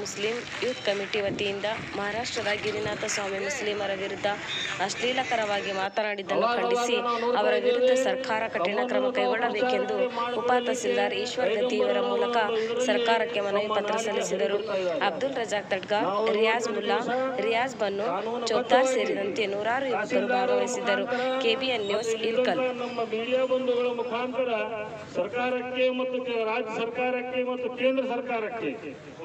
Muslim youth committee ವತಿಯಿಂದ ಮಹಾರಾಷ್ಟ್ರದ ಗಿರಿನಾಥ ಸ್ವಾಮಿ ಮುಸ್ಲಿಮರ ವಿರುದ್ಧ ಅಶ್ಲೀಲಕರವಾಗಿ ಮಾತನಾಡಿದ್ದನ್ನು ಖಂಡಿಸಿ ಅವರ ವಿರುದ್ಧ ಸರ್ಕಾರ ಕಠಿಣ ಕ್ರಮ ಕೈಗೊಳ್ಳಬೇಕೆಂದು ಉಪ ತಹಸೀಲ್ದಾರ್ ಈಶ್ವರ್ ಗತಿ ಇವರ ಮೂಲಕ ಸರ್ಕಾರಕ್ಕೆ ಮನವಿ ಪತ್ರ ಸಲ್ಲಿಸಿದರು. ಅಬ್ದುಲ್ ರಜಾಕ್ ತಡ್ಗಾರ್, ರಿಯಾಜ್ ಮುಲ್ಲಾ, ರಿಯಾಜ್ ಬನ್ನು, ಚೌದ್ದಾರ್ ಸೇರಿದಂತೆ ನೂರಾರು ಯುವಕರು ಭಾಗವಹಿಸಿದ್ದರು. KBN news, Ilkal. ನಮ್ಮ ಮೀಡಿಯಾ ಬಂಧುಗಳ ಮುಖಾಂತರ ಸರ್ಕಾರಕ್ಕೆ ಮತ್ತು ರಾಜ್ಯ ಸರ್ಕಾರಕ್ಕೆ ಮತ್ತು ಕೇಂದ್ರ ಸರ್ಕಾರಕ್ಕೆ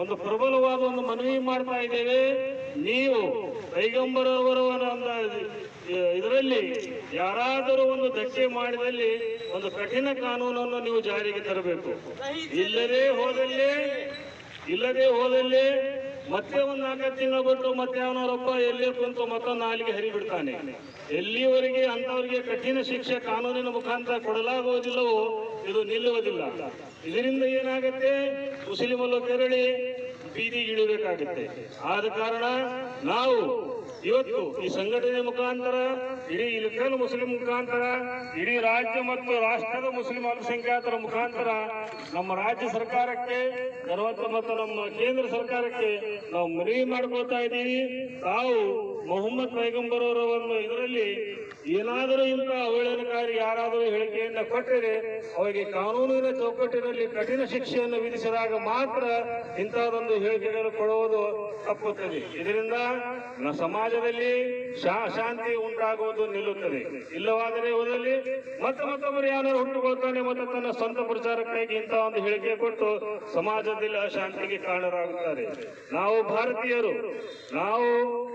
ಒಂದು ಪ್ರಬಲವಾದ ಒಂದು ಮನವಿ ಮಾಡ್ತಾ ಇದ್ದೇವೆ. ನೀವು ಪೈಗಂಬರವರ ಇದರಲ್ಲಿ ಯಾರಾದರೂ ಒಂದು ಧಕ್ಕೆ ಮಾಡಿದಲ್ಲಿ ಒಂದು ಕಠಿಣ ಕಾನೂನನ್ನು ನೀವು ಜಾರಿಗೆ ತರಬೇಕು. ಇಲ್ಲದೇ ಹೋದಲ್ಲಿ ಮತ್ತೆ ಒಂದು 4 ತಿಂಗಳು ಬಿಟ್ಟು ಮತ್ತೆ ಅವನವರೊಬ್ಬ ಎಲ್ಲೇ ಕುಂತು ಮತ್ತೊಂದು ನಾಲಿಗೆ ಹರಿಬಿಡ್ತಾನೆ. ಎಲ್ಲಿವರೆಗೆ ಅಂತವರಿಗೆ ಕಠಿಣ ಶಿಕ್ಷೆ ಕಾನೂನಿನ ಮುಖಾಂತರ ಕೊಡಲಾಗುವುದಿಲ್ಲವೋ ಇದು ನಿಲ್ಲುವುದಿಲ್ಲ. ಇದರಿಂದ ಏನಾಗುತ್ತೆ, ಮುಸ್ಲಿಮರು ತೆರಳಿ ಬೀದಿಗಿಳಿಬೇಕಾಗುತ್ತೆ. ಆದ ಕಾರಣ ನಾವು ಇವತ್ತು ಈ ಸಂಘಟನೆ ಮುಖಾಂತರ ಇಡೀ ಇಲ್ಕಲ್ ಮುಸ್ಲಿಂ ಮುಖಾಂತರ ಇಡೀ ರಾಜ್ಯ ಮತ್ತು ರಾಷ್ಟ್ರದ ಮುಸ್ಲಿಂ ಅಲ್ಪಸಂಖ್ಯಾತರ ಮುಖಾಂತರ ನಮ್ಮ ರಾಜ್ಯ ಸರ್ಕಾರಕ್ಕೆ ಮತ್ತು ನಮ್ಮ ಕೇಂದ್ರ ಸರ್ಕಾರಕ್ಕೆ ನಾವು ಮನವಿ ಮಾಡ್ಕೊಳ್ತಾ ಇದ್ದೀವಿ. ತಾವು ಮೊಹಮ್ಮದ್ ಪೈಗಂಬರ್ ಅವರನ್ನು ಇದರಲ್ಲಿ ಏನಾದರೂ ಇಂಥ ಅವಹೇಳನಕಾರಿ ಯಾರಾದರೂ ಹೇಳಿಕೆಯನ್ನು ಕೊಟ್ಟರೆ ಅವರಿಗೆ ಕಾನೂನಿನ ಚೌಕಟ್ಟಿನಲ್ಲಿ ಕಠಿಣ ಶಿಕ್ಷೆಯನ್ನು ವಿಧಿಸಿದಾಗ ಮಾತ್ರ ಇಂತಹದೊಂದು ಹೇಳಿಕೆಗಳನ್ನು ಕೊಡುವುದು ತಪ್ಪುತ್ತದೆ. ಇದರಿಂದ ಸಮಾಜದಲ್ಲಿ ಶಾಂತಿ ಉಂಟಾಗುವುದು ನಿಲ್ಲುತ್ತದೆ. ಇಲ್ಲವಾದರೆ ಹೋದಲ್ಲಿ ಮತ್ತೊಬ್ಬರು ಯಾರು ಹುಟ್ಟುಕೊಳ್ತಾನೆ ಮತ್ತು ತನ್ನ ಸ್ವಂತ ಪ್ರಚಾರಕ್ಕಾಗಿ ಇಂತಹ ಒಂದು ಹೇಳಿಕೆ ಕೊಟ್ಟು ಸಮಾಜದಲ್ಲಿ ಅಶಾಂತಿಗೆ ಕಾರಣರಾಗುತ್ತಾರೆ. ನಾವು ಭಾರತೀಯರು, ನಾವು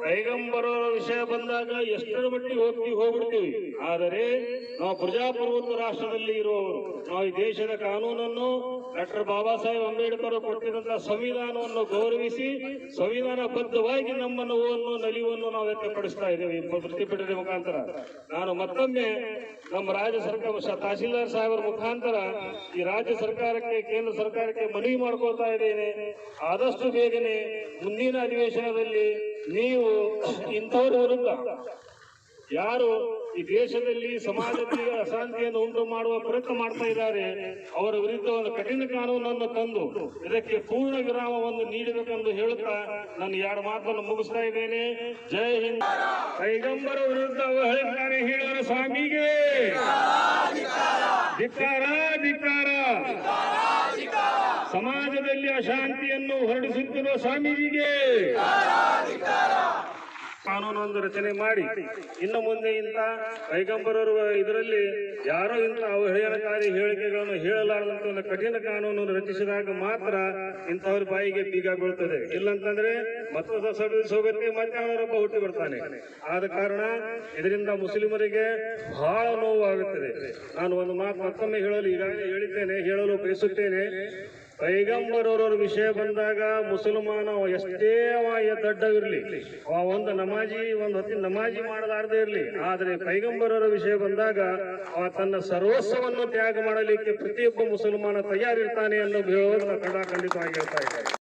ಪೈಗಂಬರವರ ವಿಷಯ ಬಂದಾಗ ಎಷ್ಟರ ಮಟ್ಟಿಗೆ ಹೋಗ್ಬಿಡ್ತೀವಿ. ಆದರೆ ನಾವು ಪ್ರಜಾಪ್ರಭುತ್ವ ರಾಷ್ಟ್ರದಲ್ಲಿ ಇರುವವರು, ನಾವು ಈ ದೇಶದ ಕಾನೂನನ್ನು ಡಾಕ್ಟರ್ ಬಾಬಾ ಸಾಹೇಬ್ ಅಂಬೇಡ್ಕರ್ ಕೊಟ್ಟಿರುವಂತಹ ಸಂವಿಧಾನವನ್ನು ಗೌರವಿಸಿ ಸಂವಿಧಾನಬದ್ಧವಾಗಿ ನಮ್ಮ ನೋವನ್ನು ನಲಿವನ್ನು ನಾವು ವ್ಯಕ್ತಪಡಿಸ್ತಾ ಇದ್ದೇವೆ ಪ್ರತಿಭಟನೆ ಮುಖಾಂತರ. ನಾನು ಮತ್ತೊಮ್ಮೆ ನಮ್ಮ ರಾಜ್ಯ ಸರ್ಕಾರ ತಹಸೀಲ್ದಾರ್ ಸಾಹೇಬರ ಮುಖಾಂತರ ಈ ರಾಜ್ಯ ಸರ್ಕಾರಕ್ಕೆ ಕೇಂದ್ರ ಸರ್ಕಾರಕ್ಕೆ ಮನವಿ ಮಾಡ್ಕೊಳ್ತಾ ಇದ್ದೇನೆ. ಆದಷ್ಟು ಬೇಗನೆ ಮುಂದಿನ ಅಧಿವೇಶನದಲ್ಲಿ ನೀವು ಇಂಥವ್ರ ವಿರುದ್ಧ ಯಾರು ಈ ದೇಶದಲ್ಲಿ ಸಮಾಜದಲ್ಲಿ ಅಶಾಂತಿಯನ್ನು ಉಂಟು ಮಾಡುವ ಪ್ರಯತ್ನ ಮಾಡ್ತಾ ಇದ್ದಾರೆ ಅವರ ವಿರುದ್ಧ ಒಂದು ಕಠಿಣ ಕಾನೂನನ್ನು ತಂದು ಇದಕ್ಕೆ ಪೂರ್ಣ ವಿರಾಮವನ್ನು ನೀಡಬೇಕೆಂದು ಹೇಳುತ್ತಾ ನಾನು 2 ಮಾತನ್ನು ಮುಗಿಸ್ತಾ ಇದ್ದೇನೆ. ಜೈ ಹಿಂದ್. ಪೈಗಂಬರ ವಿರುದ್ಧ ಅವಹೇಳನ ಹೇಳುವ ಸ್ವಾಮಿಗೆ ಧಿಕ್ಕಾರ, ಧಿಕ್ಕಾರ. ಸಮಾಜದಲ್ಲಿ ಅಶಾಂತಿಯನ್ನು ಹೊರಡಿಸುತ್ತಿರುವ ಸ್ವಾಮೀಜಿಗೆ ಕಾನೂನೊಂದು ರಚನೆ ಮಾಡಿ ಇನ್ನು ಮುಂದೆ ಇಂಥ ಪೈಗಂಬರರು ಇದರಲ್ಲಿ ಯಾರೋ ಇಂಥ ಅವಹೇಳನಕಾರಿ ಹೇಳಿಕೆಗಳನ್ನು ಹೇಳಲಾರದಂತ ಒಂದು ಕಠಿಣ ಕಾನೂನನ್ನು ರಚಿಸಿದಾಗ ಮಾತ್ರ ಇಂಥವ್ರ ಬಾಯಿಗೆ ಬೀಗ ಬೀಳ್ತದೆ. ಇಲ್ಲಂತಂದ್ರೆ ಮತ್ತೊಂದು ಸೋಗತ್ತೆ ಮತ್ತೆ ಅವರೊಬ್ಬ ಹುಟ್ಟಿ ಬರ್ತಾನೆ. ಆದ ಕಾರಣ ಇದರಿಂದ ಮುಸ್ಲಿಮರಿಗೆ ಬಹಳ ನೋವಾಗುತ್ತದೆ. ನಾನು ಒಂದು ಮಾತು ಮತ್ತೊಮ್ಮೆ ಈಗಾಗಲೇ ಹೇಳಿದ್ದೇನೆ, ಹೇಳಲು ಬಯಸುತ್ತೇನೆ. ಪೈಗಂಬರವರ ವಿಷಯ ಬಂದಾಗ ಮುಸಲ್ಮಾನ ಎಷ್ಟೇ ದೊಡ್ಡವಿರ್ಲಿ, ಒಂದು ಹೊತ್ತಿನ ನಮಾಜಿ ಮಾಡಲಾರದೇ ಇರಲಿ, ಆದರೆ ಪೈಗಂಬರವರ ವಿಷಯ ಬಂದಾಗ ತನ್ನ ಸರ್ವಸ್ವವನ್ನು ತ್ಯಾಗ ಮಾಡಲಿಕ್ಕೆ ಪ್ರತಿಯೊಬ್ಬ ಮುಸಲ್ಮಾನ ತಯಾರಿರ್ತಾನೆ ಅನ್ನೋ ಹೇಳೋದನ್ನ ಖಂಡಿತವಾಗಿ ಹೇಳ್ತಾ ಇದ್ದಾರೆ.